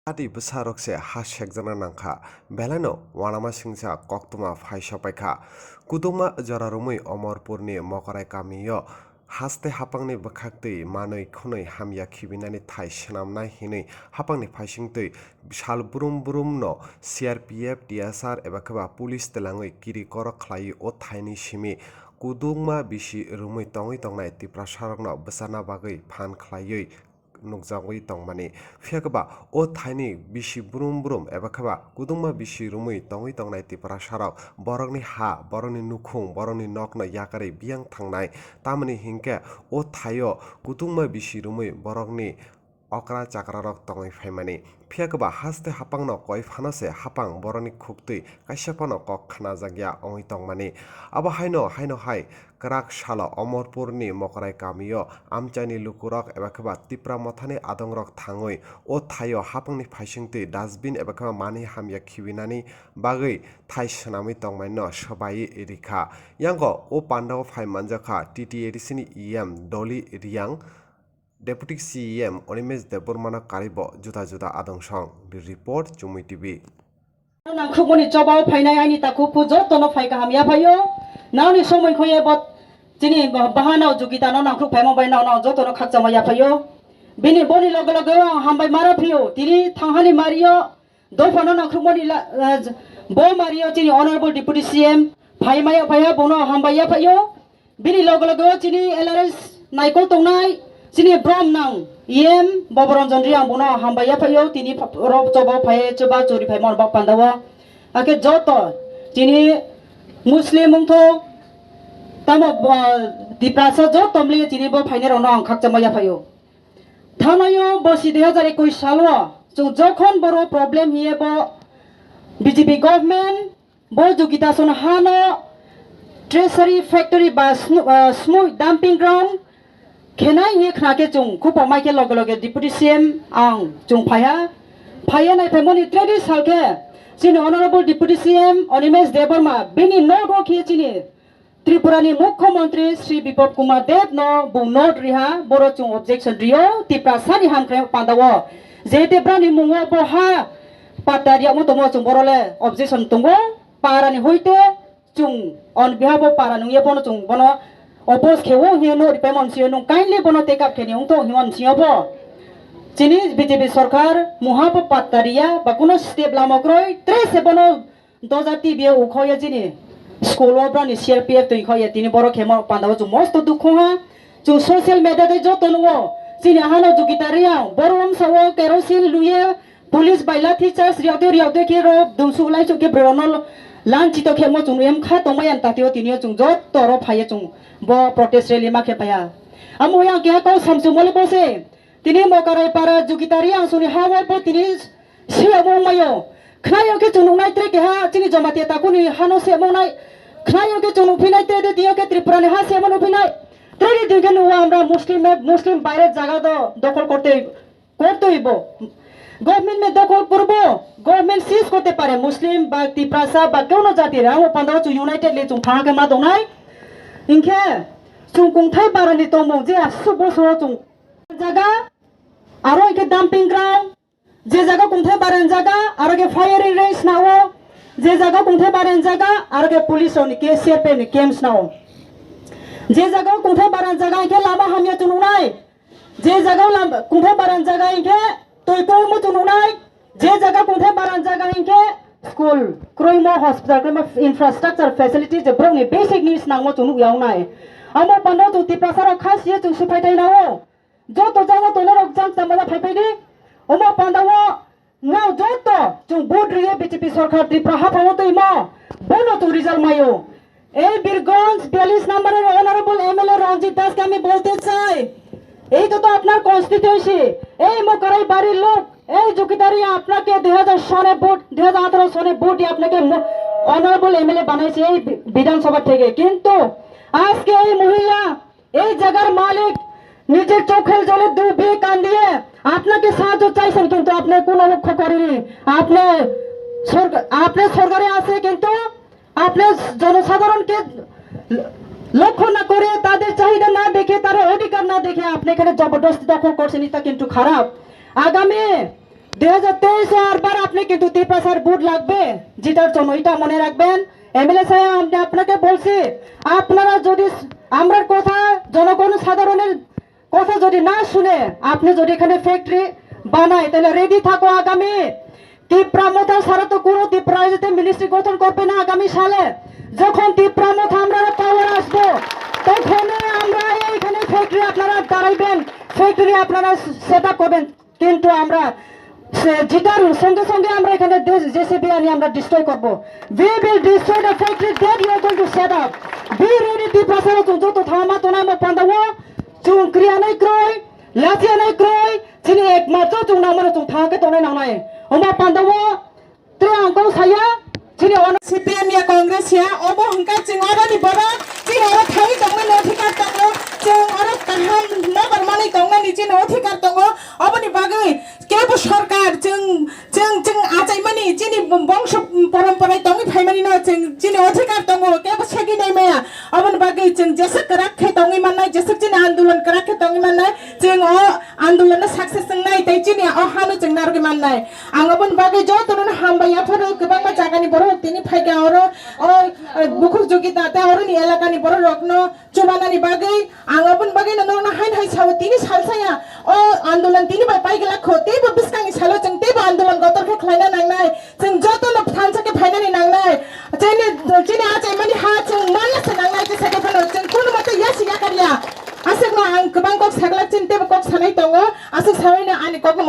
Adi besarokse hashtag jana nangkha belano wanama singsa koktuma phaisa paikha kuduma jararumui Omorpurni mokorai kamiyo haste hapangni bwkhaktwi manui khunui hamya khibinani thai swnamnai hinui hapangni phaisingtwi sal brum brum no CRPF TSR eba kheba police telangui kiri korok khlai o thaini simi kudungma bisi rumui tongwi tongnai tipra sarokno bwchana bagwi phan khlaiwi nukjagui tongmani phiakba o thaini bisi brum brum eba khaba kudungma bisi rumui tongwi tongnai tipra sarok borokni ha borokni nukhung borokni nokno yakari biang thangnai tamani hingke o thaio kudungma bisi rumui borokni okra chakra rok tongwi phaimani phiakba haste hapangno koi phanase hapang borokni khuktwi kaisa pano kok khana jagya ongwi tongmani abo haino hai krak salo Omorpurni mokorai kamio amchani lukurok eba kheba tipra mothani adongrok thangui o thaio hapangni phaisingtwi dustbin eba kheba mani hamya khibinani bagwi thai swnamwi tongmani no sabai rikha yango o pandao phai manjakha TTADC ni Dolly Riang Deputy CEM Onimes Debormana Karibo juta juta adongsong the report Chumui TV nangkhukmani jobao phainai aini taku pujo tono phaika hamya phayo nauni somoi khoye bot chini bahana jugita no nangkhuk phaimo bai naw jotono khakchama ya phayo bini boni logo logo hambai mara phiyo tini thanghani mario dophano nangkhukmani bo mario chini honorable deputy CM phaimaya phaya bono hambai ya phayo bini logo logo chini LRS naikol tongnai chini brom nang Boboronjon riang bono hambaya phayo tini rob chobo phaye choba chori phai mon bak pandawa ake joto chini muslim mungtho tamo diprasa jo tomli chini bo phaine rong ang khakchamaya phayo thanayo bosi 2021 salo chung jokhon boro problem hiye bo BJP government bo jogita son hano treasury factory ba smooth dumping ground kenai ye khnake chung khupo mai ke log loge deputy CM ang chung phaya nai phemoni 30 salke chini honorable deputy CM Onimes Deborma bini no go khi chini Tripura ni Mukhyamantri Sri Bipab Kumar Dev no bung not riha boro chung objection rio tipra sani hamkre pandawo je debra ni mungo bo ha pataria mo tomo chung borole objection tungo parani hoite chung on behalf of para nungye bono chung bono oppose kewo hieno repayment siyo kindly bono take up keni ungto hiwan siyo bo chini BJP sarkar muhap pataria bakuno step lamokroi tres bono 2020 ukhoya chini school obrani CRPF to ikhoya tini boro khemo pandawo chu most dukhoha chu social media te joto nuwo chini hano jugitaria borom sawo kerosene luye police baila teachers riaude ke ro dumsu lai chu ke bronol lanchi to khemo chu em kha to mayan tatio tini chu jot toro phaye chu bo protest rally ma khe paya amoya kya ko samsu mole bose tini mokarai para jugitaria suni hawa bo tini siamo mayo khayo ke chu nai tre ke ha chini jamate ta kuni hano se mo nai khayo ke chu pinai te de dio ke tripura ne ha se mo pinai tre de ke no আমরা মুসলিম বাইরের জায়গা তো দখল করতেই government মে দখল করব government সিজ করতে পারে মুসলিম বা ত্রিপ্রাসা বা কেউ না জাতির আমো পান্দাও চু ইউনাইটেড লে চু থাকা মা দনাই ইনকে চু কুংথাই বারানি তমো যে 80 বছর চু জায়গা আরো একে ডাম্পিং গ্রাউন্ড যে জায়গা কুংথাই বারান জায়গা আরো কে ফায়ারিং রেঞ্জ নাও যে জায়গা কুংথাই বারান জায়গা আরো কে পুলিশ নি কে সিআরপি নি ক্যাম্পস নাও যে জায়গা কুংথাই বারান জায়গা কে লামা হামিয়া চু নুনাই যে জায়গা কুংথাই বারান জায়গা ইনকে তোই তো মু চু নুনাই যে জায়গা কুংথাই বারান জায়গা ইনকে স্কুল ক্রইমো হসপিটাল ক্রইমো ইনফ্রাস্ট্রাকচার ফ্যাসিলিটিজ যে ব্রংনি বেসিক নিডস নাংমো চুনু ইয়াউনাই আমো পান্ডো চু তিপ্রাসার খাসিয়ে চু সুফাইতাই নাও যত জায়গা তোলে রকজাং চামালা ফাইফাইদি ওমো পান্ডাও নাও যত চু বুডরিয়ে বিজেপি সরকার ত্রিপুরা হাফামো তৈমো বনো তু রিজাল্ট মাইও এই বীরগঞ্জ 42 নম্বরের অনারেবল এমএলএ রঞ্জিত দাসকে আমি বলতে চাই এই তো আপনার কনস্টিটিউয়েন্সি এই মোকারাই বাড়ির লোক এই জুকিদারিয়া আপনাকে 2000 সনে ভোট 2018 সনে ভোট দিয়ে আপনাকে অনারেবল এমএলএ বানাইছে এই বিধানসভা থেকে কিন্তু আজকে এই মহিলা এই জায়গার মালিক নিজের চোখের জলে ডুবে কান্দিয়ে আপনাকে সাহায্য চাইছেন কিন্তু আপনি কোনো লক্ষ্য করেনি আপনি সরকারে আছে কিন্তু আপনি জনসাধারণকে লক্ষ্য না করে তাদের চাহিদা না দেখে তার অধিকার না দেখে আপনি এখানে জবরদস্তি দখল করছেন এটা কিন্তু খারাপ আগামী 2023 বার আপনি কিন্তু তিপ্রাসার বুট লাগবে জিতার জন্য, এটা মনে রাখবেন। এমএলএ সাহেব আমি আপনাকে বলছি, আপনারা যদি আমরা কথা জনগণ সাধারণের কথা যদি না শুনে আপনি যদি এখানে ফ্যাক্টরি বানায়, তাহলে রেডি থাকো আগামী তিপ্রামথা ছাড়া তো কোনো তিপ্রাজিতে মিনিস্ট্রি গঠন করবে না আগামী সালে। যখন তিপ্রামথা আমরা পাওয়ার আসবো তখন আমরা এইখানে ফ্যাক্টরি আপনারা দাঁড়াইবেন, ফ্যাক্টরি আপনারা সেট আপ করবেন। কিন্তু আমরা জিতার সঙ্গে সঙ্গে আমরা এখানে জেসিবি আনি আমরা ডিস্ট্রয় করব। We will destroy the factory that you are going to set up. Be ready tiprasara chung joto thama tonai mo pandawo chung krianai kroi latianai kroi chini ekmato chung namano chung thake tonai nanai oma pandawo tre angko saya chini on CPM ya Kongres ya obo hangka chung ora ni bora chini ora thai tongna no thikar tongo chung ora kaham no barmani tongna ni chini othikar tongo obo ni bagai kebo সরকার जों आजाइमानि जिनि बंश परम्परा दंनि फाइमानि न जिनि अधिकार दङ केबो सेगिनाय माया अबन बागै जों जेसे कराखे दंनि माननाय जेसे जिनि आन्दोलन कराखे दंनि माननाय जों अ आन्दोलन सक्सेस जोंनाय दै जिनि अ हानो जों नारगै माननाय आं अबन बागै ज तनन हामबाया फोर गोबां जागानि बर तिनि फाइगा अरो बुखुर जोगिता ता अरनि एलाकानि बर रकनो जुमानानि बागै आं अबन बागै नन हाइन हाइ साव तिनि सालसाया अ आन्दोलन तिनि बाइगला खोते बिस्कांनि सालो जों तेबो आन्दोलन गतरखे खलायना नांनाय जों जतन थानसाके फाइनानि नांनाय जिनि आजाइमानि हा जों मानलासे नांनाय जेसाके फनो जों कुनु मते यासि याकारिया आसेगनो आं गोबां कक सागला चिन्तेबो कक सानाय दङ आसे सावैनो आनि कक